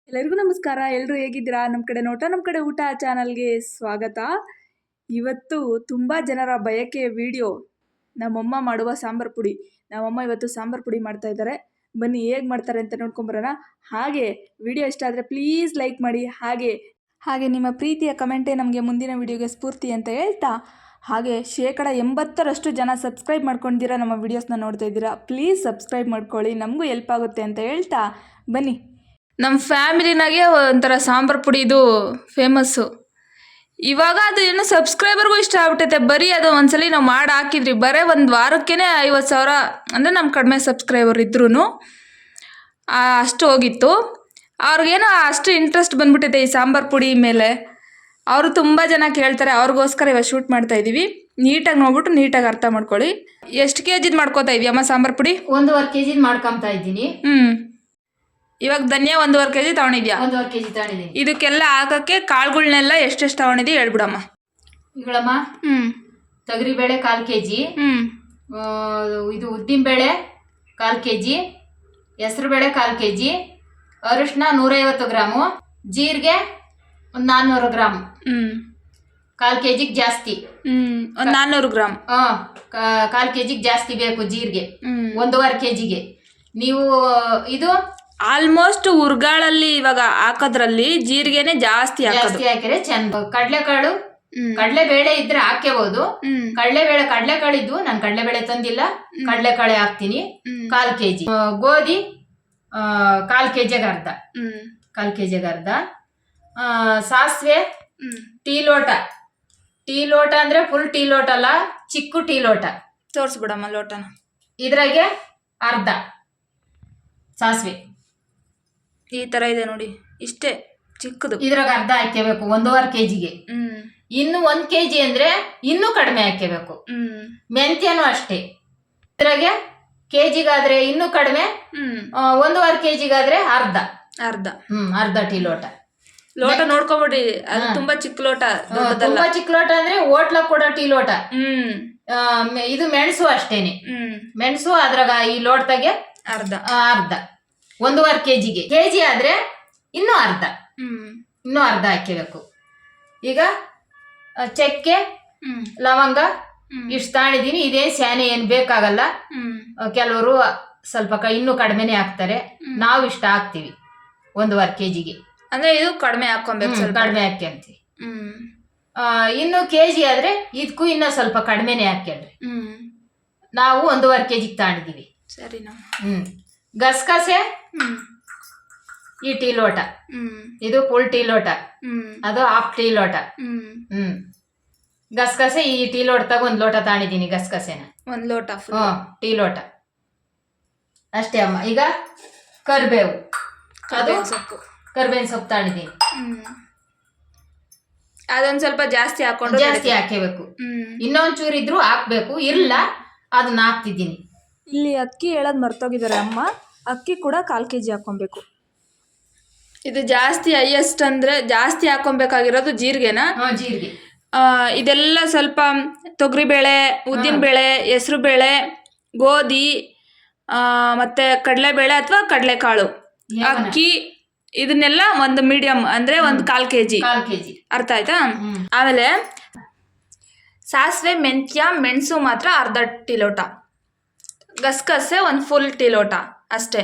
ಎಲ್ಲರಿಗೂ ನಮಸ್ಕಾರ. ಎಲ್ಲರೂ ಹೇಗಿದ್ದೀರಾ? ನಮ್ಮ ಕಡೆ ನೋಟ ನಮ್ಮ ಕಡೆ ಊಟ ಚಾನಲ್ಗೆ ಸ್ವಾಗತ. ಇವತ್ತು ತುಂಬ ಜನರ ಬಯಕೆ ವಿಡಿಯೋ ನಮ್ಮಮ್ಮ ಮಾಡುವ ಸಾಂಬಾರು ಪುಡಿ. ನಮ್ಮಮ್ಮ ಇವತ್ತು ಸಾಂಬಾರು ಪುಡಿ ಮಾಡ್ತಾ ಇದ್ದಾರೆ. ಬನ್ನಿ ಹೇಗೆ ಮಾಡ್ತಾರೆ ಅಂತ ನೋಡ್ಕೊಂಬರೋಣ. ಹಾಗೆ ವಿಡಿಯೋ ಇಷ್ಟ ಆದರೆ ಪ್ಲೀಸ್ ಲೈಕ್ ಮಾಡಿ. ಹಾಗೆ ನಿಮ್ಮ ಪ್ರೀತಿಯ ಕಮೆಂಟೇ ನಮಗೆ ಮುಂದಿನ ವಿಡಿಯೋಗೆ ಸ್ಫೂರ್ತಿ ಅಂತ ಹೇಳ್ತಾ, ಹಾಗೆ 80% ಜನ ಸಬ್ಸ್ಕ್ರೈಬ್ ಮಾಡ್ಕೊಂಡಿದ್ದೀರಾ, ನಮ್ಮ ವೀಡಿಯೋಸ್ನ ನೋಡ್ತಾ ಇದ್ದೀರಾ. ಪ್ಲೀಸ್ ಸಬ್ಸ್ಕ್ರೈಬ್ ಮಾಡ್ಕೊಳ್ಳಿ, ನಮಗೂ ಹೆಲ್ಪ್ ಆಗುತ್ತೆ ಅಂತ ಹೇಳ್ತಾ ಬನ್ನಿ. ನಮ್ಮ ಫ್ಯಾಮಿಲಿನಾಗೆ ಒಂಥರ ಸಾಂಬಾರು ಪುಡಿ ಇದು ಫೇಮಸ್ಸು. ಇವಾಗ ಅದು ಏನು ಸಬ್ಸ್ಕ್ರೈಬರ್ಗೂ ಇಷ್ಟ ಆಗ್ಬಿಟ್ಟೈತೆ. ಬರೀ ಅದು ಒಂದ್ಸಲಿ ನಾವು ಮಾಡಿ ಹಾಕಿದ್ರಿ, ಬರೀ ಒಂದು ವಾರಕ್ಕೇ 50,000 ಅಂದರೆ ನಮ್ಮ ಕಡಿಮೆ ಸಬ್ಸ್ಕ್ರೈಬರ್ ಇದ್ರೂ ಅಷ್ಟು ಹೋಗಿತ್ತು. ಅವ್ರಿಗೇನೋ ಅಷ್ಟು ಇಂಟ್ರೆಸ್ಟ್ ಬಂದ್ಬಿಟ್ಟೈತೆ ಈ ಸಾಂಬಾರು ಪುಡಿ ಮೇಲೆ. ಅವರು ತುಂಬ ಜನ ಕೇಳ್ತಾರೆ, ಅವ್ರಿಗೋಸ್ಕರ ಇವಾಗ ಶೂಟ್ ಮಾಡ್ತಾಯಿದ್ದೀವಿ. ನೀಟಾಗಿ ನೋಡ್ಬಿಟ್ಟು ನೀಟಾಗಿ ಅರ್ಥ ಮಾಡ್ಕೊಳ್ಳಿ. ಎಷ್ಟು ಕೆಜಿದು ಮಾಡ್ಕೋತಾ ಇದೆಯಮ್ಮ ಸಾಂಬಾರು ಪುಡಿ? 1.5 kg ಮಾಡ್ಕೊತಾ ಇದ್ದೀನಿ. ಇವಾಗ ಧನಿಯಾ 1.5 kg ತಗೊಂಡಿದ್ಯಾ? 1.5 kg ತಗೊಂಡಿದ್ದೀನಿ. ಇದಕ್ಕೆಲ್ಲ ಹಾಕಕ್ಕೆ ಕಾಳುಗಳನ್ನೆಲ್ಲ ಎಷ್ಟೆಷ್ಟು ತಗೊಂಡಿದ್ದೀವಿ ಹೇಳ್ಬಿಡಮ್ಮ. ಇಗಳಮ್ಮ, ತೊಗರಿಬೇಳೆ 1/4 kg, ಇದು ಉದ್ದಿನಬೇಳೆ 1/4 kg, ಹೆಸರುಬೇಳೆ 1/4 kg, ಅರಿಶಿನ 150 ಗ್ರಾಮು, ಜೀರಿಗೆ 400 ಗ್ರಾಮ್. 1/4 kg ಜಾಸ್ತಿ, 400 ಗ್ರಾಮ್. 1/4 kg ಜಾಸ್ತಿ ಬೇಕು ಜೀರಿಗೆ. 1.5 kgಗೆ ನೀವು ಇದು ಆಲ್ಮೋಸ್ಟ್ ಉರ್ಗಾಳಲ್ಲಿ ಇವಾಗ ಹಾಕೋದ್ರಲ್ಲಿ ಜೀರಿಗೆನೆ ಜಾಸ್ತಿ ಹಾಕಿದ್ರೆ ಚೆಂದ. ಕಡಲೆಕಾಳು, ಕಡಲೆಬೇಳೆ ಇದ್ರೆ ಹಾಕ್ಯಬಹುದು. ಕಡಲೆಕಾಳು ಇದ್ದು ನಾನು ಕಡಲೆಬೇಳೆ ತಂದಿಲ್ಲ, ಕಡಲೆಕಾಳೆ ಹಾಕ್ತೀನಿ. 1/4 kg. ಗೋಧಿ 1/4 kg ಅರ್ಧ. 1/4 kg ಅರ್ಧ. ಸಾಸಿವೆ ಟೀ ಲೋಟ ಅಂದ್ರೆ ಫುಲ್ ಟೀ ಲೋಟ ಅಲ್ಲ, ಚಿಕ್ಕ ಟೀ ಲೋಟ. ತೋರಿಸ್ಬಿಡಮ್ಮ ಲೋಟನ. ಇದ್ರಾಗೆ ಅರ್ಧ ಸಾಸಿವೆ ಈ ತರ ಇದೆ ನೋಡಿ, ಇಷ್ಟೇ ಚಿಕ್ಕದು. ಇದ್ರಾಗ ಅರ್ಧ ಹಾಕ್ಯಬೇಕು 1.5 kgಗೆ. ಇನ್ನು 1 kg ಅಂದ್ರೆ ಇನ್ನೂ ಕಡಿಮೆ ಹಾಕ್ಯಬೇಕು. ಮೆಂತ್ಯನೂ ಅಷ್ಟೇ. ಇದ್ರಾಗೆ ಕೆಜಿಗಾದ್ರೆ ಇನ್ನೂ ಕಡಿಮೆ, 1.5 kgಗಾದ್ರೆ ಅರ್ಧ ಟೀ ಲೋಟ. ನೋಡ್ಕೊಬಿಡಿ, ಅದು ತುಂಬಾ ಚಿಕ್ಕ ಲೋಟ. ತುಂಬಾ ಚಿಕ್ಕ ಲೋಟ ಅಂದ್ರೆ ಹೋಟ್ಲ ಕೊಡೋ ಟೀ ಲೋಟ. ಇದು ಮೆಣಸು ಅಷ್ಟೇನೆ. ಮೆಣಸು ಅದ್ರಾಗ ಈ ಲೋಟದಾಗೆ ಅರ್ಧ 1.5 kgಗೆ. ಕೆಜಿ ಆದ್ರೆ ಇನ್ನೂ ಅರ್ಧ ಹಾಕಬೇಕು. ಈಗ ಚಕ್ಕೆ ಲವಂಗ ಇಷ್ಟು ತಾಣಿದೀನಿ. ಇದೇನು ಸ್ಯಾನೆ ಏನು ಬೇಕಾಗಲ್ಲ. ಕೆಲವರು ಸ್ವಲ್ಪ ಇನ್ನೂ ಕಡಿಮೆನೆ ಹಾಕ್ತಾರೆ, ನಾವು ಇಷ್ಟ ಹಾಕ್ತಿವಿ 1.5 kgಗೆ. ಅಂದ್ರೆ ಇದು ಕಡಿಮೆ ಹಾಕೊಬೇಕು, ಕಡಿಮೆ ಹಾಕ್ಯಂತೀವಿ. ಇನ್ನು ಕೆಜಿ ಆದ್ರೆ ಇದಕ್ಕೂ ಇನ್ನೂ ಸ್ವಲ್ಪ ಕಡಿಮೆನೆ ಹಾಕ್ಯಲ್ರಿ. ನಾವು 1.5 kgಗೆ ತಾಣಿದೀವಿ. ಸರಿನಾ? ಗಸಗಸೆ ಈ ಟೀ ಲೋಟ, ಇದು ಫುಲ್ ಟೀ ಲೋಟ, ಅದು ಹಾಫ್ ಟೀ ಲೋಟ. ಗಸಗಸೆ ಈ ಟೀ ಲೋಟದಾಗ 1 ಲೋಟ ತಾಣಿದೀನಿ. ಗಸಗಸೆನ 1 ಲೋಟ ಟೀ ಲೋಟ ಅಷ್ಟೇ ಅಮ್ಮ. ಈಗ ಕರಿಬೇವು, ಅದು ಕರಿಬೇವಿನ ಸೊಪ್ಪು ತಾಣಿದೀನಿ. ಅದೊಂದ್ ಸ್ವಲ್ಪ ಜಾಸ್ತಿ ಹಾಕಬೇಕು. ಇನ್ನೊಂಚೂರು ಇದ್ರು ಹಾಕ್ಬೇಕು, ಇಲ್ಲ ಅದನ್ನ ಹಾಕ್ತಿದ್ದೀನಿ. ಇಲ್ಲಿ ಅಕ್ಕಿ ಹೇಳೋದು ಮರ್ತೋಗಿದ್ದಾರೆ ಅಮ್ಮ. ಅಕ್ಕಿ ಕೂಡ 1/4 kg ಹಾಕೊಬೇಕು. ಇದು ಜಾಸ್ತಿ ಹೈಯೆಸ್ಟ್ ಅಂದ್ರೆ ಜಾಸ್ತಿ ಹಾಕೊಬೇಕಾಗಿರೋದು ಜೀರಿಗೆನ. ಜೀರಿಗೆ ಇದೆಲ್ಲ ಸ್ವಲ್ಪ ತೊಗರಿಬೇಳೆ, ಉದ್ದಿನಬೇಳೆ, ಹೆಸರುಬೇಳೆ, ಗೋಧಿ, ಮತ್ತೆ ಕಡಲೆಬೇಳೆ ಅಥವಾ ಕಡಲೆಕಾಳು, ಅಕ್ಕಿ, ಇದನ್ನೆಲ್ಲ ಒಂದು ಮೀಡಿಯಂ ಅಂದ್ರೆ 1/4 kg. ಅರ್ಥ ಆಯ್ತಾ? ಆಮೇಲೆ ಸಾಸಿವೆ, ಮೆಂತ್ಯ, ಮೆಣಸು ಮಾತ್ರ ಅರ್ಧ ಟೀ ಲೋಟ. ಗಸಗಸೆ 1 ಫುಲ್ ಟೀ ಲೋಟ ಅಷ್ಟೇ.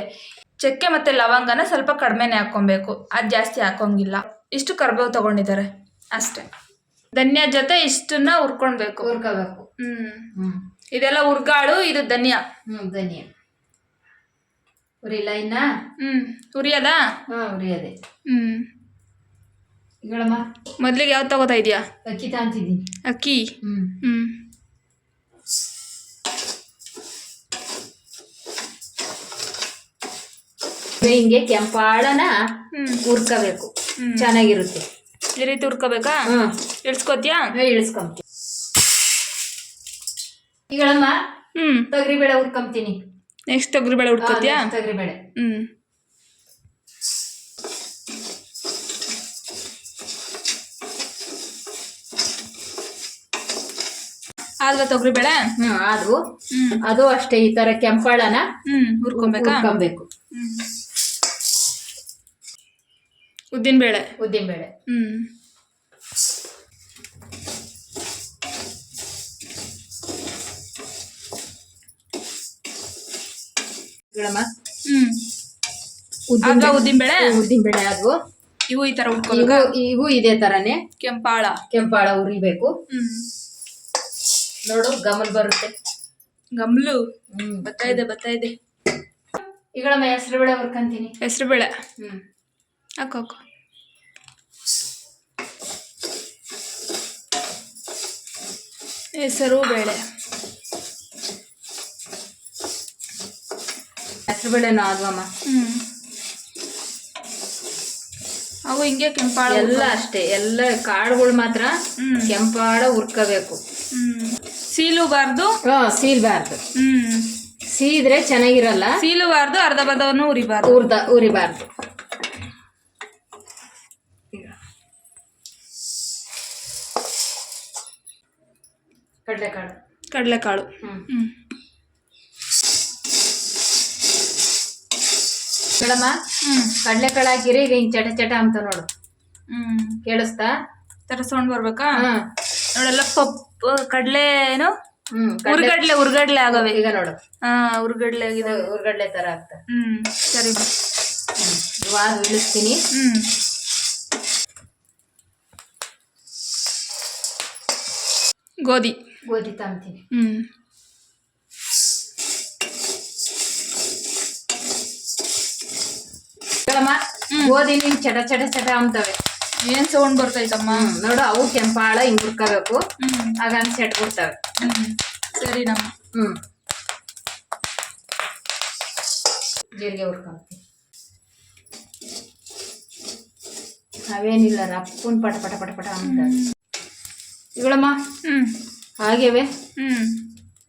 ಚಕ್ಕೆ ಮತ್ತು ಲವಂಗನ ಸ್ವಲ್ಪ ಕಡಿಮೆನೇ ಹಾಕ್ಕೊಬೇಕು, ಅದು ಜಾಸ್ತಿ ಹಾಕೋಂಗಿಲ್ಲ. ಇಷ್ಟು ಕರಿಬೇವು ತಗೊಂಡಿದ್ದಾರೆ ಅಷ್ಟೇ. ಧನಿಯಾ ಜೊತೆ ಇಷ್ಟನ್ನ ಹುರ್ಕೊಬೇಕು. ಇದೆಲ್ಲ ಹುರ್ಗಾಳು, ಇದು ಧನಿಯಾ. ಉರಿಲ್ಲ ಇನ್ನ? ಉರಿಯದ? ಉರಿಯದೆ. ಮೊದ್ಲಿಗೆ ಯಾವ್ದು ತಗೋತಾ ಇದೀಯಾ? ಅಕ್ಕಿ ತಾಂತಿದ್ದೀನಿ. ಅಕ್ಕಿ ಹಿಂಗೆ ಕೆಂಪಾಳನ ಹುರ್ಕೋಬೇಕು, ಚೆನ್ನಾಗಿರುತ್ತೆ. ಈ ರೀತಿ ಹುರ್ಕೋಬೇಕಾ? ಇಳಿಸ್ಕೋತಿಯಾ? ಇಳಿಸ್ಕೊಂತೀನಿ. ಈಗಳಮ್ಮ ತೊಗರಿಬೇಳೆ ಹುರ್ಕೊಂತೀನಿ. ನೆಕ್ಸ್ಟ್ ತೊಗರಿಬೇಳೆ ಹುರ್ಕೋತಿಯಾ? ತೊಗರಿಬೇಳೆ ಆದ್ವಾ ತೊಗರಿಬೇಳೆ? ಅದು ಅಷ್ಟೇ. ಈ ತರ ಕೆಂಪಾಳನ ಹುರ್ಕೊಬೇಕು. ಉದ್ದಿನಬೇಳೆ. ಉದ್ದಿನಬೇಳೆ. ಉದ್ದಿನಬೇಳೆ ಉದ್ದಿನಬೇಳೆ ಆದ್ವು. ಇವು ಈ ತರ ಉಟ್ಕೋಬೇಕು. ಇವು ಇದೇ ತರನೇ ಕೆಂಪಾಳ ಉರಿಬೇಕು. ನೋಡು ಗಮಲ್ ಬರುತ್ತೆ. ಗಮ್ಲು ಬರ್ತಾ ಇದೆ. ಈಗಳಮ್ಮ ಹೆಸರು ಬೇಳೆ ಹುರ್ಕಂತೀನಿ. ಹೆಸರು ಬೇಳೆ ಹಾಕು. ಹೆಸರು ಬೇಳೆ. ಹೆಸರು ಬೇಳೆನೂ ಆದ್ವಮ್ಮ. ಅವು ಹಿಂಗೆ ಕೆಂಪಾಳ ಎಲ್ಲ ಅಷ್ಟೇ. ಎಲ್ಲ ಕಾಳುಗಳು ಮಾತ್ರ ಕೆಂಪಾಳ ಹುರ್ಕೋಬೇಕು. ಸೀಲುಬಾರ್ದು. ಸೀಲ್ಬಾರ್ದು. ಸೀದ್ರೆ ಚೆನ್ನಾಗಿರಲ್ಲ. ಸೀಲುಬಾರ್ದು, ಅರ್ಧ ಬರ್ಧವನ್ನು ಉರಿಬಾರ್ದು. ಕಡಲೆಕಾಳು. ಮೇಡಮ್ಮ ಕಡಲೆಕಾಳು ಹಾಕಿರಿ. ಈಗ ಹಿಂಗ್ ಚಟ ಅಂತ ನೋಡು. ಕೇಳಿಸ್ತಾ? ತರ ಸೌಂಡ್ ಬರ್ಬೇಕಾ? ನೋಡೆಲ್ಲ ಪಪ್ಪು ಕಡ್ಲೆ ಏನು ಉರ್ಗಡ್ಲೆ ಆಗವೆ ಈಗ ನೋಡು. ಉರ್ಗಡ್ಲೆ ಆಗಿದೆ. ಉರ್ಗಡ್ಲೆ ತರ ಆಗ್ತ. ಸರಿ. ಇವಾಗ ಇಳಿಸ್ತೀನಿ. ಗೋಧಿ ತಾಂತೀನಿ. ಗೋಧಿ ನಿನ್ ಚಟ ಅಂತವೆ. ಏನ್ ಸೌಂಡ್ ಬರ್ತೈತಮ್ಮ? ನೋಡು, ಅವು ಕೆಂಪಾಳ ಹಿಂಗ್ ಹುರ್ಕೋಬೇಕು. ಆಗ ಸೆಟ್ ಬಿಡ್ತವೆ. ಸರಿ ನಮ್ಮ. ಜೀರಿಗೆ ಹುರ್ಕೊಂತೀನಿ. ಅವೇನಿಲ್ಲ, ರಪ್ಪನ್ ಪಟ ಅಂತ ಇಗಳಮ್ಮ. ಹಾಗೇವೆ.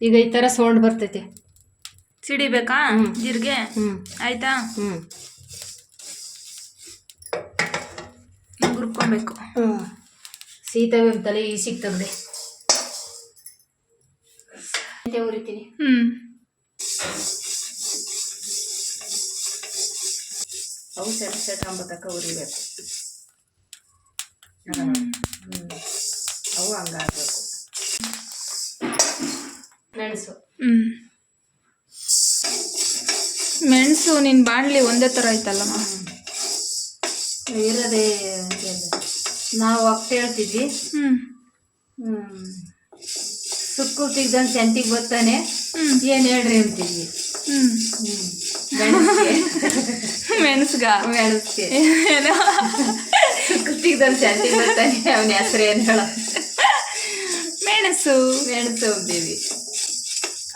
ಈಗ ಈ ತರ ಸೌಂಡ್ ಬರ್ತೈತಿ. ಸಿಡಿಬೇಕಾ ಜೀರಿಗೆ? ಆಯ್ತಾ? ಹುರ್ಕೊಬೇಕು. ಸೀತಾವೆ ತಲೆ ಸಿಗ್ತದೆ. ಉರಿತೀನಿ. ಅವು ಸೆಟ್ ಅಂಬತಕ್ಕ ಉರಿಬೇಕು. ಅವು ಹಂಗಾಗಬೇಕು. ಮೆಣಸು ನಿನ್ ಬಾಣ್ಲಿ ಒಂದೇ ತರ ಐತಲ್ಲಮ್ಮ? ಇರದೆ ನಾವು ಅಪ್ಪ ಹೇಳ್ತಿದ್ವಿ. ಸುಕ್ಕು ಸಿಗ್ದಂಗೆ ಸೆಂಟಿಗೆ ಬರ್ತಾನೆ. ಏನ್ ಹೇಳ್ರಿ ಅಂತಿದ್ವಿ. ಮೆಣಸ್ಗೆ ಸುಕ್ಕು ಸಿಗ್ದಂಗೆ ಸೆಂಟಿಗೆ ಬರ್ತಾನೆ. ಅವನ ಹೆಸರು ಏನ್ ಹೇಳ? ಮೆಣಸು ಅಂತೀವಿ.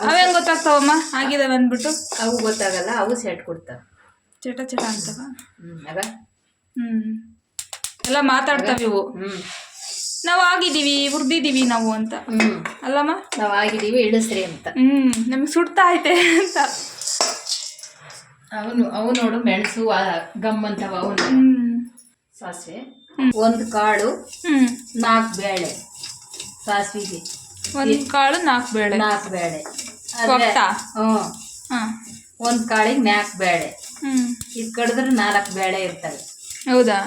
ಅವೇನ್ ಗೊತ್ತಾಗ್ತಾವಮ್ಮ ಆಗಿದಾವೆ ಅಂದ್ಬಿಟ್ಟು? ಅವು ಗೊತ್ತಾಗಲ್ಲ. ಅವು ಸೆಟ್ ಕೊಡ್ತಾವ. ಚಟ ಅಂತವ. ಎಲ್ಲ ಮಾತಾಡ್ತಾವ ಇವು. ನಾವು ಆಗಿದೀವಿ, ಹುರ್ದಿದೀವಿ ನಾವು ಅಂತ ಅಲ್ಲಮ್ಮ? ನಾವು ಆಗಿದೀವಿ, ಇಳಿಸ್ರಿ ಅಂತ. ನಮ್ಗೆ ಸುಡ್ತಾ ಐತೆ ಅಂತ. ಅವು ನೋಡು ಮೆಣಸು ಗಮ್ ಅಂತವ. ಅವನು ಸಾಸಿವೆ 1 ಕಾಳು 4 ಬೇಳೆ. ಸಾಸಿವೆಗೆ 1 ಕಾಳು 4 ಬೇಳೆ. 4 ಬೇಳೆ. 1 ಕಾಳಿಗೆ 4 ಬೇಳೆ. ಇದು ಕಡಿದ್ರೆ 4 ಬೇಳೆ ಇರ್ತವೆ. ಹೌದಾ?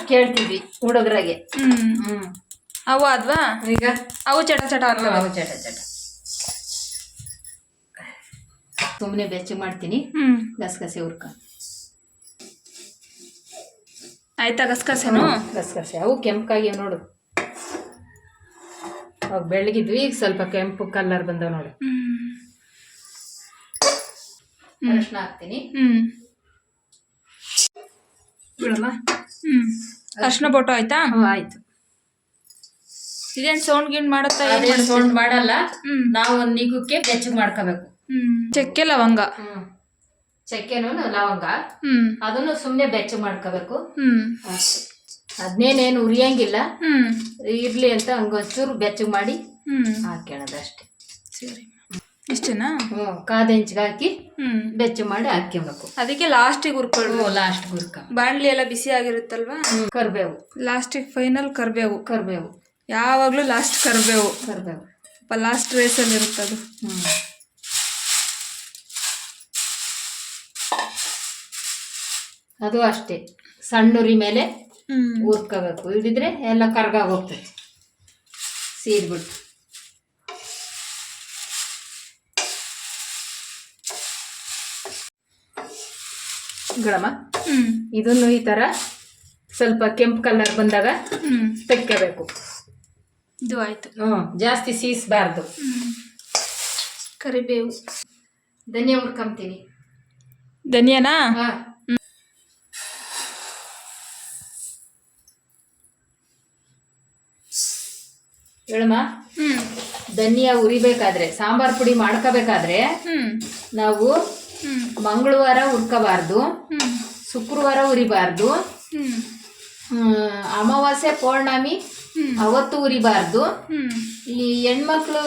ಕೇಳ್ತೀವಿ ಹುಡುಗರಾಗೆ. ಅವು ಅದ್ವಾ? ಈಗ ಅವು ಚಟ ಅಂತವೆ. ಅವು ಚಟ ಸುಮ್ಮನೆ ಬೆಚ್ಚ ಮಾಡ್ತೀನಿ. ಗಸಗಸೆ ಹುರ್ಕ. ಆಯ್ತಾ ಗಸಗಸೆನು? ಗಸಗಸೆ ಅವು ಕೆಂಪಾಗಿ ನೋಡು. ಅವಾಗ ಬೆಳಗಿದ್ವಿ, ಈಗ ಸ್ವಲ್ಪ ಕೆಂಪು ಕಲರ್ ಬಂದವ ನೋಡು. ಅರಿಶಿನ ಹಾಕ್ತೀನಿ. ಬಿಡಮ್ಮ. ಅರ್ಶಿನ ಬೋಟು ಆಯ್ತಾ? ಆಯ್ತು. ಇದೇನ್ ಸೌಂಡ್ ಗಿಂಡ್ ಮಾಡುತ್ತಾ? ಸೌಂಡ್ ಮಾಡಲ್ಲ. ನಾವು ಒಂದು ನಿಗಕ್ಕೆ ಬೆಚ್ಚಗೆ ಮಾಡ್ಕೋಬೇಕು. ಚಕ್ಕೆ ಲವಂಗ. ಚಕ್ಕೆನೂ ಲವಂಗ ಅದನ್ನು ಸುಮ್ನೆ ಬೆಚ್ಚಗೆ ಮಾಡ್ಕೋಬೇಕು. ಅದನ್ನೇನೇನು ಉರಿಯಂಗಿಲ್ಲ. ಇರ್ಲಿ ಅಂತ ಹಂಗೊಂಚೂರು ಬೆಚ್ಚಗೆ ಮಾಡಿ ಹಾಕ್ಯಣದಷ್ಟೇ. ಸರಿ, ಇಷ್ಟೇನಾ? ಕಾದ ಹೆಂಚಿಗೆ ಹಾಕಿ ಬೆಚ್ಚಗೆ ಮಾಡಿ ಹಾಕ್ಯಬೇಕು. ಅದಕ್ಕೆ ಲಾಸ್ಟಿಗೆ ಹುರ್ಕೊಳ್ಳು. ಲಾಸ್ಟಿಗೆ ಹುರ್ಕ. ಬಾಣ್ಲಿ ಎಲ್ಲ ಬಿಸಿ ಆಗಿರುತ್ತಲ್ವಾ? ಕರ್ಬೇವು ಲಾಸ್ಟಿಗೆ ಫೈನಲ್ ಕರ್ಬೇವು. ಯಾವಾಗ್ಲೂ ಲಾಸ್ಟ್ ಕರ್ಬೇವು. ಲಾಸ್ಟ್ ರೇಸಲ್ಲಿ ಇರುತ್ತದು. ಅದು ಅಷ್ಟೇ ಸಣ್ಣ ಉರಿ ಮೇಲೆ ಹುರ್ಕೋಬೇಕು, ಇಲ್ದಿದ್ರೆ ಎಲ್ಲ ಕರ್ಗಾಗಿ ಹೋಗ್ತದೆ ಸೀದ್ಬಿಟ್ಟು. ಗಳಮ್ಮ ಇದನ್ನು ಈ ತರ ಸ್ವಲ್ಪ ಕೆಂಪು ಕಲರ್ ಬಂದಾಗ ತೆಕ್ಕೋಬೇಕು. ಇದು ಆಯ್ತು. ಜಾಸ್ತಿ ಸೀಸಬಾರ್ದು. ಕರಿಬೇವು, ಧನಿಯಾ ಹುರ್ಕೊಂತೀನಿ. ಧನಿಯಾನಾ? ಹೇಳಮ್ಮ, ಧನಿಯಾ ಉರಿಬೇಕಾದ್ರೆ, ಸಾಂಬಾರ್ ಪುಡಿ ಮಾಡ್ಕೋಬೇಕಾದ್ರೆ ನಾವು ಮಂಗಳವಾರ ಹುರ್ಕೋಬಾರ್ದು, ಶುಕ್ರವಾರ ಉರಿಬಾರ್ದು, ಅಮಾವಾಸ್ಯೆ ಪೌರ್ಣಮಿ ಅವತ್ತು ಉರಿಬಾರ್ದು. ಈ ಹೆಣ್ಮಕ್ಳು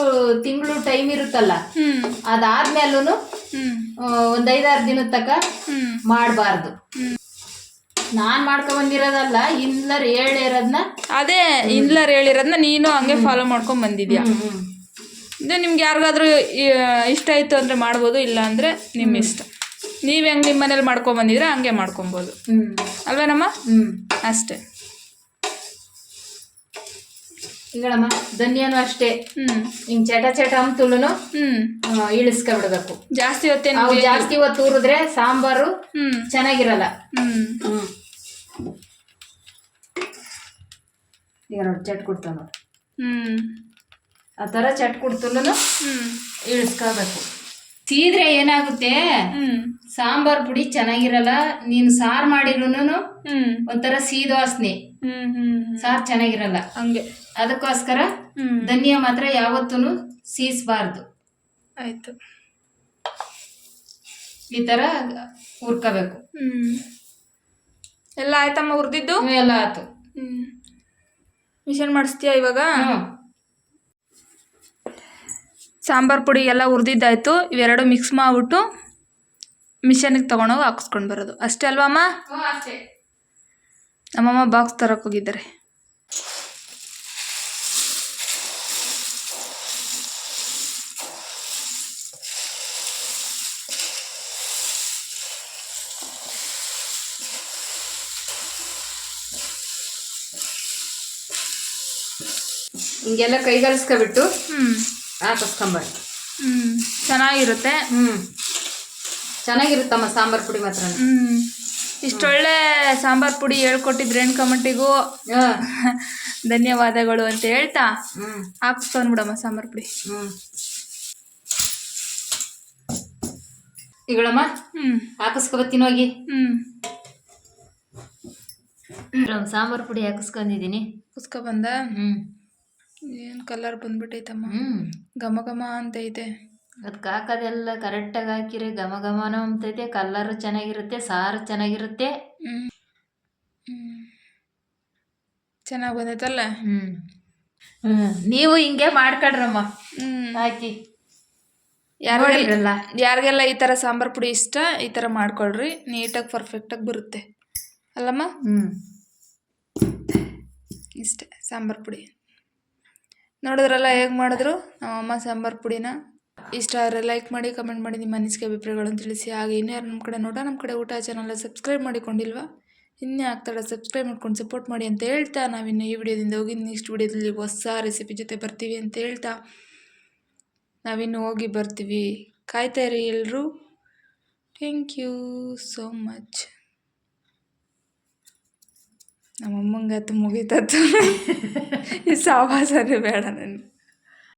ತಿಂಗಳು ಟೈಮ್ ಇರುತ್ತಲ್ಲ, ಅದಾದ್ಮೇಲೂ ಒಂದ್ 5-6 ದಿನದ ತಕ ಮಾಡಬಾರ್ದು. ನಾನ್ ಬಂದಿರೋದಲ್ಲ, ಇನ್ಲರ್ ಹೇಳಿರೋದನ್ನ, ಅದೇ ಇನ್ಲರ್ ಹೇಳಿರೋದನ್ನ ನೀನು ಹಂಗೆ ಫಾಲೋ ಮಾಡ್ಕೊಂಡ್ ಬಂದಿದ್ಯಾ. ಇದು ನಿಮ್ಗೆ ಯಾರಿಗಾದ್ರೂ ಇಷ್ಟ ಆಯ್ತು ಅಂದ್ರೆ ಮಾಡ್ಬೋದು, ಇಲ್ಲ ಅಂದ್ರೆ ನಿಮ್ಮ ಇಷ್ಟ. ನೀವ್ ಹೆಂಗ್ ನಿಮ್ಮ ಮನೇಲಿ ಮಾಡ್ಕೊಂಡ್ ಬಂದಿದ್ರೆ ಹಂಗೆ ಮಾಡ್ಕೊಬೋದು ಅಲ್ವೇನಮ್ಮ? ಅಷ್ಟೇ. ಈಗಳಮ್ಮ ಧನಿಯಾನು ಅಷ್ಟೇ ಹಿಂಗ್ ಚಟ ಅಂತುಳುನು ಇಳಿಸ್ಕೊಬಿಡ್ಬೇಕು. ಜಾಸ್ತಿ ಹೊತ್ತೇ ನಾವು ಜಾಸ್ತಿ ಹೊತ್ತು ಊರಿದ್ರೆ ಸಾಂಬಾರು ಚೆನ್ನಾಗಿರಲ್ಲ. ಈಗ ನೋಡಿ ಚಟ್ ಕೊಡ್ತಾವ ನೋಡಿ, ಆ ಥರ ಚಟ್ ಕೊಡ್ತುನು ಇಳಿಸ್ಕೋಬೇಕು. ಸೀದ್ರೆ ಏನಾಗುತ್ತೆ, ಸಾಂಬಾರ್ ಪುಡಿ ಚೆನ್ನಾಗಿರಲ್ಲ. ನೀನು ಸಾರು ಮಾಡಿದ್ರು ಒಂಥರ ಸೀದ ವಾಸನೆ, ಸಾರು ಚೆನ್ನಾಗಿರಲ್ಲ. ಹಂಗೆ ಅದಕ್ಕೋಸ್ಕರ ಧನಿಯಾ ಮಾತ್ರ ಯಾವತ್ತೂ ಸೀಸಬಾರ್ದು. ಆಯ್ತು. ಈ ತರ ಹುರ್ಕೋಬೇಕು. ಎಲ್ಲ ಆಯ್ತಮ್ಮ ಹುರಿದಿದ್ದು? ಎಲ್ಲ ಆಯ್ತು. ಮಿಷನ್ ಮಾಡಿಸ್ತೀಯಾ ಇವಾಗ? ಸಾಂಬಾರ್ ಪುಡಿ ಎಲ್ಲ ಹುರಿದಿದ್ದಾಯ್ತು. ಇವೆರಡು ಮಿಕ್ಸ್ ಮಾಡ್ಬಿಟ್ಟು ಮಿಷನ್ಗೆ ತೊಗೊಂಡೋಗಿ ಹಾಕಿಸ್ಕೊಂಡು ಬರೋದು ಅಷ್ಟೇ ಅಲ್ವಾ ಅಮ್ಮ? ಅಷ್ಟೇ. ನಮ್ಮಮ್ಮ ಬಾಕ್ಸ್ ತರಕ್ಕೆ ಹೋಗಿದ್ದಾರೆ. ಹಿಂಗೆಲ್ಲ ಕೈಗಲ್ಸ್ಕೊಬಿಟ್ಟು ಹಾಕಿಸ್ಕೊಂಬಾರಿ. ಚೆನ್ನಾಗಿರುತ್ತೆ. ಚೆನ್ನಾಗಿರುತ್ತಮ್ಮ ಸಾಂಬಾರ್ ಪುಡಿ ಮಾತ್ರ. ಇಷ್ಟೊಳ್ಳೆ ಸಾಂಬಾರ್ ಪುಡಿ ಹೇಳ್ಕೊಟ್ಟಿದ್ದು ರೇಣುಕಮ್ಮಟ್ಟಿಗೂ ಧನ್ಯವಾದಗಳು ಅಂತ ಹೇಳ್ತಾ ಹಾಕಿಸ್ಕೊಂಡ್ಬಿಡಮ್ಮ ಸಾಂಬಾರ್ ಪುಡಿ. ಈಗಳಮ್ಮ ಹಾಕಿಸ್ಕೊಬತ್ತೀನಿ ಹೋಗಿ. ಸಾಂಬಾರ್ ಪುಡಿ ಹಾಕಿಸ್ಕೊಂಡಿದ್ದೀನಿ. ಹಾಕಿಸ್ಕೊಬಂದ? ಏನು ಕಲರ್ ಬಂದ್ಬಿಟ್ಟೈತಮ್ಮ, ಘಮ ಘಮ ಅಂತೈತೆ. ಅದಕ್ಕೆ ಹಾಕೋದೆಲ್ಲ ಕರೆಕ್ಟಾಗಿ ಹಾಕಿರಿ, ಘಮ ಘಮನೂ ಅಂತೈತೆ, ಕಲರು ಚೆನ್ನಾಗಿರುತ್ತೆ, ಸಾರು ಚೆನ್ನಾಗಿರುತ್ತೆ. ಚೆನ್ನಾಗಿ ಬಂದೈತಲ್ಲ. ನೀವು ಹಿಂಗೆ ಮಾಡ್ಕೊಡ್ರಮ್ಮ ಹಾಕಿ. ಯಾರಿಗೆಲ್ಲ ಈ ಥರ ಸಾಂಬಾರ್ ಪುಡಿ ಇಷ್ಟ, ಈ ಥರ ಮಾಡ್ಕೊಳ್ರಿ. ನೀಟಾಗಿ ಪರ್ಫೆಕ್ಟಾಗಿ ಬರುತ್ತೆ ಅಲ್ಲಮ್ಮ? ಇಷ್ಟೇ ಸಾಂಬಾರ್ ಪುಡಿ. ನೋಡಿದ್ರಲ್ಲ ಹೇಗೆ ಮಾಡಿದ್ರು ನಮ್ಮಮ್ಮ ಸಾಂಬಾರ್ ಪುಡಿನ. ಇಷ್ಟ ಆದರೆ ಲೈಕ್ ಮಾಡಿ, ಕಮೆಂಟ್ ಮಾಡಿ, ನಿಮ್ಮ ಅನಿಸಿಕೆ ಅಭಿಪ್ರಾಯಗಳನ್ನು ತಿಳಿಸಿ. ಹಾಗೆ ಇನ್ಯಾರು ನಮ್ಮ ಕಡೆ ನಮ್ಮ ಕಡೆ ಊಟ ಚಾನಲ್ ಸಬ್ಸ್ಕ್ರೈಬ್ ಮಾಡಿಕೊಂಡಿಲ್ವಾ? ಇನ್ನೇ ಆಗ್ತಾಳೆ, ಸಬ್ಸ್ಕ್ರೈಬ್ ಮಾಡ್ಕೊಂಡು ಸಪೋರ್ಟ್ ಮಾಡಿ ಅಂತ ಹೇಳ್ತಾ, ನಾವಿನ್ನು ಈ ವಿಡಿಯೋದಿಂದ ಹೋಗಿ ನೆಕ್ಸ್ಟ್ ವಿಡಿಯೋದಲ್ಲಿ ಹೊಸ ರೆಸಿಪಿ ಜೊತೆ ಬರ್ತೀವಿ ಅಂತ ಹೇಳ್ತಾ, ನಾವಿನ್ನು ಹೋಗಿ ಬರ್ತೀವಿ. ಕಾಯ್ತಾ ಇರಿ ಎಲ್ಲರೂ. Thank you so much. ನಮ್ಮಮ್ಮಂಗತ್ತು ಮುಗಿತತ್ತು ಈ ಸಾವಾಸನೇ ಬೇಡ ನನಗೆ.